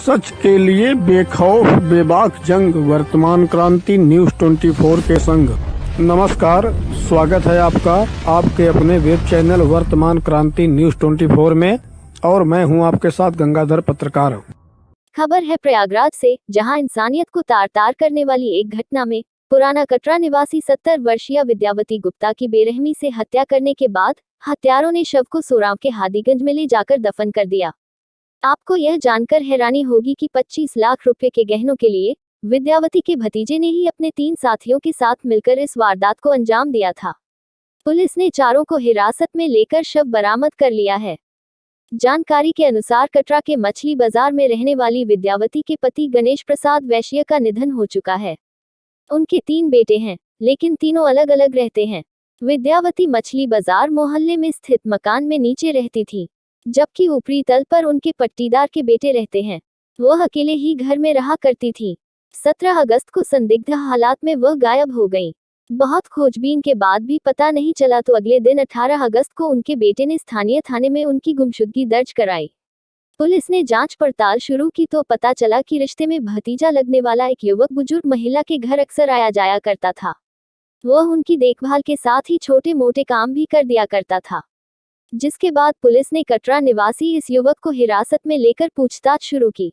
सच के लिए बेखौफ बेबाक जंग, वर्तमान क्रांति न्यूज 24 के संग। नमस्कार, स्वागत है आपका आपके अपने वेब चैनल वर्तमान क्रांति न्यूज 24 में, और मैं हूं आपके साथ गंगाधर पत्रकार। खबर है प्रयागराज से, जहां इंसानियत को तार तार करने वाली एक घटना में पुराना कटरा निवासी 70 वर्षीय विद्यावती गुप्ता की बेरहमी से हत्या करने के बाद हत्यारों ने शव को सोराव के हादीगंज में ले जाकर दफन कर दिया। आपको यह जानकर हैरानी होगी कि 25 लाख रुपए के गहनों के लिए विद्यावती के भतीजे ने ही अपने 3 साथियों के साथ मिलकर इस वारदात को अंजाम दिया था। पुलिस ने चारों को हिरासत में लेकर शव बरामद कर लिया है। जानकारी के अनुसार कटरा के मछली बाजार में रहने वाली विद्यावती के पति गणेश प्रसाद वैश्य का निधन हो चुका है। उनके 3 बेटे हैं, लेकिन तीनों अलग अलग रहते हैं। विद्यावती मछली बाजार मोहल्ले में स्थित मकान में नीचे रहती थी, जबकि ऊपरी तल पर उनके पट्टीदार के बेटे रहते हैं। वह अकेले ही घर में रहा करती थी। 17 अगस्त को संदिग्ध हालात में वह गायब हो गई। बहुत खोजबीन के बाद भी पता नहीं चला तो अगले दिन 18 अगस्त को उनके बेटे ने स्थानीय थाने में उनकी गुमशुदगी दर्ज कराई। पुलिस ने जांच पड़ताल शुरू की तो पता चला कि रिश्ते में भतीजा लगने वाला एक युवक बुजुर्ग महिला के घर अक्सर आया जाया करता था। वह उनकी देखभाल के साथ ही छोटे मोटे काम भी कर दिया करता था, जिसके बाद पुलिस ने कटरा निवासी इस युवक को हिरासत में लेकर पूछताछ शुरू की।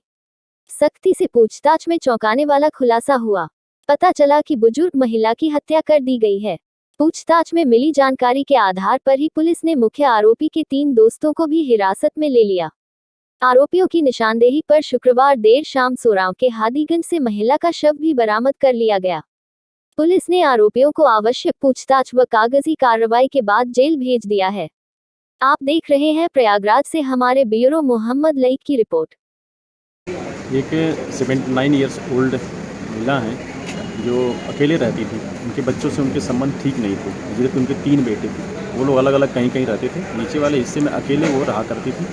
सख्ती से पूछताछ में चौंकाने वाला खुलासा हुआ। पता चला कि बुजुर्ग महिला की हत्या कर दी गई है। पूछताछ में मिली जानकारी के आधार पर ही पुलिस ने मुख्य आरोपी के 3 दोस्तों को भी हिरासत में ले लिया। आरोपियों की निशानदेही पर शुक्रवार देर शाम सोराव के हादीगंज से महिला का शव भी बरामद कर लिया गया। पुलिस ने आरोपियों को आवश्यक पूछताछ व कागजी कार्रवाई के बाद जेल भेज दिया है। आप देख रहे हैं प्रयागराज से हमारे ब्यूरो मोहम्मद लईक की रिपोर्ट। एक 79 ईयर्स ओल्ड महिला हैं जो अकेले रहती थी। उनके बच्चों से उनके संबंध ठीक नहीं थे, जिसके उनके 3 बेटे थे। वो लोग अलग अलग कहीं कहीं रहते थे। नीचे वाले हिस्से में अकेले वो रहा करती थी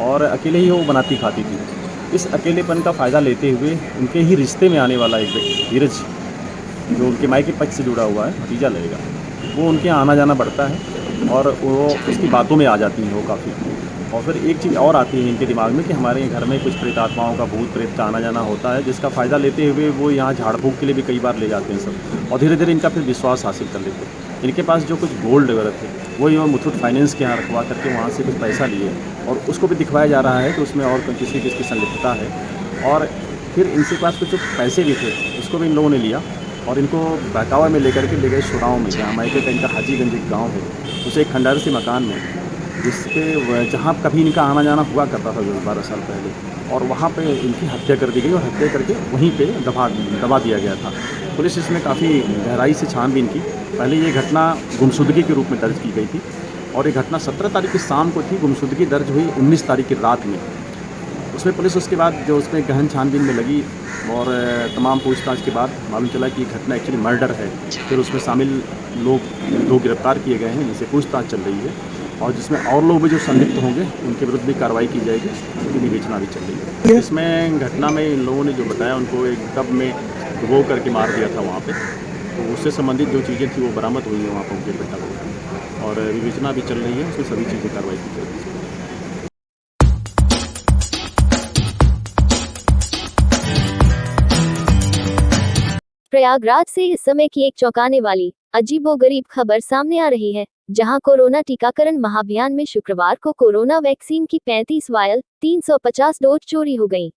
और अकेले ही वो बनाती खाती थी। इस अकेलेपन का फ़ायदा लेते हुए उनके ही रिश्ते में आने वाला एक व्यक्ति धीरज, जो उनके मायके पक्ष से जुड़ा हुआ है, भतीजा लगेगा, वो उनके यहाँ आना जाना बढ़ता है और वो उसकी बातों में आ जाती हैं वो काफ़ी। और फिर एक चीज़ और आती है इनके दिमाग में कि हमारे घर में कुछ प्रेत आत्माओं का, भूत प्रेत का आना जाना होता है, जिसका फ़ायदा लेते हुए वो यहाँ झाड़ फूँक के लिए भी कई बार ले जाते हैं सब, और धीरे धीरे इनका फिर विश्वास हासिल कर लेते हैं। इनके पास जो कुछ गोल्ड वगैरह थे वो ये मुथूट फाइनेंस के यहाँ रखवा करके वहाँ से कुछ पैसा लिए, और उसको भी दिखवाया जा रहा है कि उसमें और किसी किसकी संलिप्तता है। और फिर इनके पास कुछ जो पैसे भी थे उसको भी इन लोगों ने लिया और इनको बहकावा में लेकर के ले गए सुराव में, जहाँ मायके का इनका हाजीगंज एक गाँव है, उसे एक खंडहर से मकान में, जिसके जहाँ कभी इनका आना जाना हुआ करता था 12 साल पहले, और वहाँ पे इनकी हत्या कर दी गई और हत्या करके वहीं पे दबा दिया गया था। पुलिस इसमें काफ़ी गहराई से छानबीन की। पहले ये घटना गुमशुदगी के रूप में दर्ज की गई थी और ये घटना 17 तारीख की शाम को थी। गुमशुदगी दर्ज हुई 19 तारीख की रात में। उसमें पुलिस उसके बाद जो उसमें गहन छानबीन में लगी और तमाम पूछताछ के बाद मालूम चला कि ये घटना एक्चुअली मर्डर है। फिर उसमें शामिल लोग 2 गिरफ्तार किए गए हैं, जिनसे पूछताछ चल रही है, और जिसमें और लोग भी जो संलिप्त होंगे उनके विरुद्ध भी कार्रवाई की जाएगी, उनकी विवेचना भी चल रही है। इसमें घटना में इन लोगों ने जो बताया, उनको एक टब में डुबो करके मार दिया था वहाँ पे, तो उससे संबंधित जो चीज़ें थी वो बरामद हुई हैं वहाँ पर उनके बेटा को, और विवेचना भी चल रही है, उसमें सभी चीज़ें कार्रवाई की जाएगी। प्रयागराज से इस समय की एक चौंकाने वाली अजीबोगरीब खबर सामने आ रही है, जहां कोरोना टीकाकरण महाअभियान में शुक्रवार को कोरोना वैक्सीन की 35 वायल 350 डोज चोरी हो गई।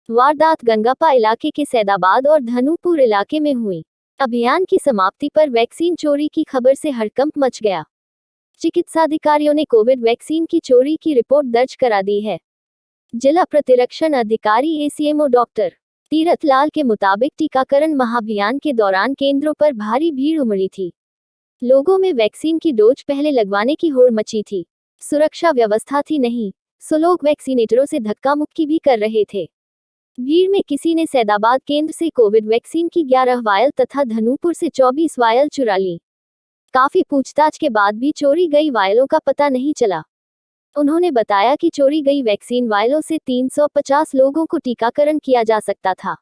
वारदात गंगापा इलाके के सैदाबाद और धनुपुर इलाके में हुई। अभियान की समाप्ति पर वैक्सीन चोरी की खबर से हड़कंप मच गया। चिकित्साधिकारियों ने कोविड वैक्सीन की चोरी की रिपोर्ट दर्ज करा दी है। जिला प्रतिरक्षण अधिकारी ACMO डॉक्टर तीरथ लाल के मुताबिक टीकाकरण महाअभियान के दौरान केंद्रों पर भारी भीड़ उमड़ी थी। लोगों में वैक्सीन की डोज पहले लगवाने की होड़ मची थी। सुरक्षा व्यवस्था थी नहीं, सो लोग वैक्सीनेटरों से धक्का मुक्की भी कर रहे थे। भीड़ में किसी ने सैदाबाद केंद्र से कोविड वैक्सीन की 11 वायल तथा धनुपुर से 24 वायल चुरा ली। काफी पूछताछ के बाद भी चोरी गई वायलों का पता नहीं चला। उन्होंने बताया कि चोरी गई वैक्सीन वायलों से 350 लोगों को टीकाकरण किया जा सकता था।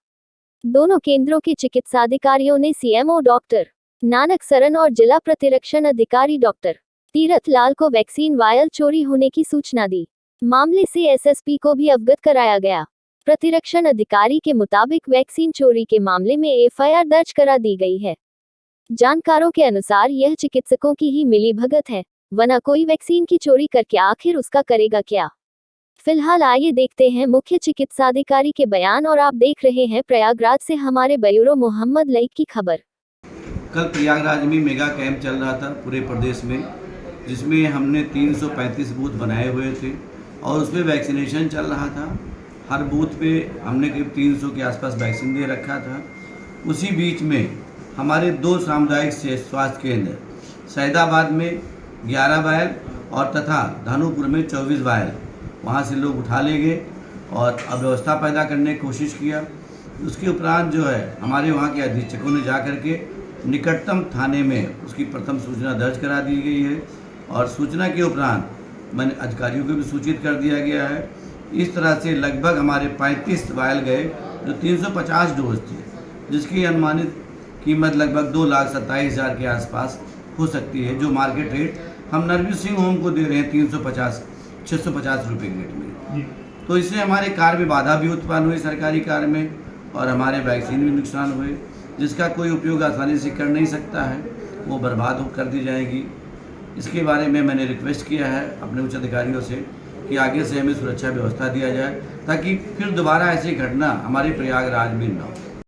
दोनों केंद्रों के चिकित्साधिकारियों ने CMO डॉक्टर नानक सरन और जिला प्रतिरक्षण अधिकारी डॉक्टर तीरथ लाल को वैक्सीन वायल चोरी होने की सूचना दी। मामले से SSP को भी अवगत कराया गया। प्रतिरक्षण अधिकारी के मुताबिक वैक्सीन चोरी के मामले में एफआईआर दर्ज करा दी गई है। जानकारों के अनुसार यह चिकित्सकों की ही मिलीभगत है, वरना कोई वैक्सीन की चोरी करके आखिर उसका करेगा क्या। फिलहाल आइए देखते हैं मुख्य चिकित्साधिकारी के बयान और आप देख रहे हैं प्रयागराज से हमारे ब्यूरो मोहम्मद लईक की खबर। कल प्रयागराज में मेगा कैंप चल रहा था पूरे प्रदेश में, जिसमें हमने 335 बूथ बनाए हुए थे और उसमें वैक्सीनेशन चल रहा था। हर बूथ पे हमने करीब 300 के आसपास वैक्सीन दे रखा था। उसी बीच में हमारे 2 सामुदायिक स्वास्थ्य केंद्र सैदाबाद में 11 वायल और तथा धानुपुर में 24 वायल वहाँ से लोग उठा ले गए और अव्यवस्था पैदा करने की कोशिश किया। उसके उपरांत जो है हमारे वहाँ के अधीक्षकों ने जा कर के निकटतम थाने में उसकी प्रथम सूचना दर्ज करा दी गई है और सूचना के उपरांत मैंने अधिकारियों को भी सूचित कर दिया गया है। इस तरह से लगभग हमारे 35 वायल गए जो 350 डोज थे, जिसकी अनुमानित कीमत लगभग 2,27,000 के आसपास हो सकती है, जो मार्केट रेट हम नर्सिंग होम को दे रहे हैं 650 रुपये के रेट में। तो इससे हमारे कार्य में बाधा भी उत्पन्न हुई सरकारी कार्य में और हमारे वैक्सीन भी नुकसान हुए, जिसका कोई उपयोग आसानी से कर नहीं सकता है, वो बर्बाद कर दी जाएगी। इसके बारे में मैंने रिक्वेस्ट किया है अपने उच्च अधिकारियों से कि आगे से हमें सुरक्षा व्यवस्था दिया जाए ताकि फिर दोबारा ऐसी घटना हमारे प्रयागराज में न हो।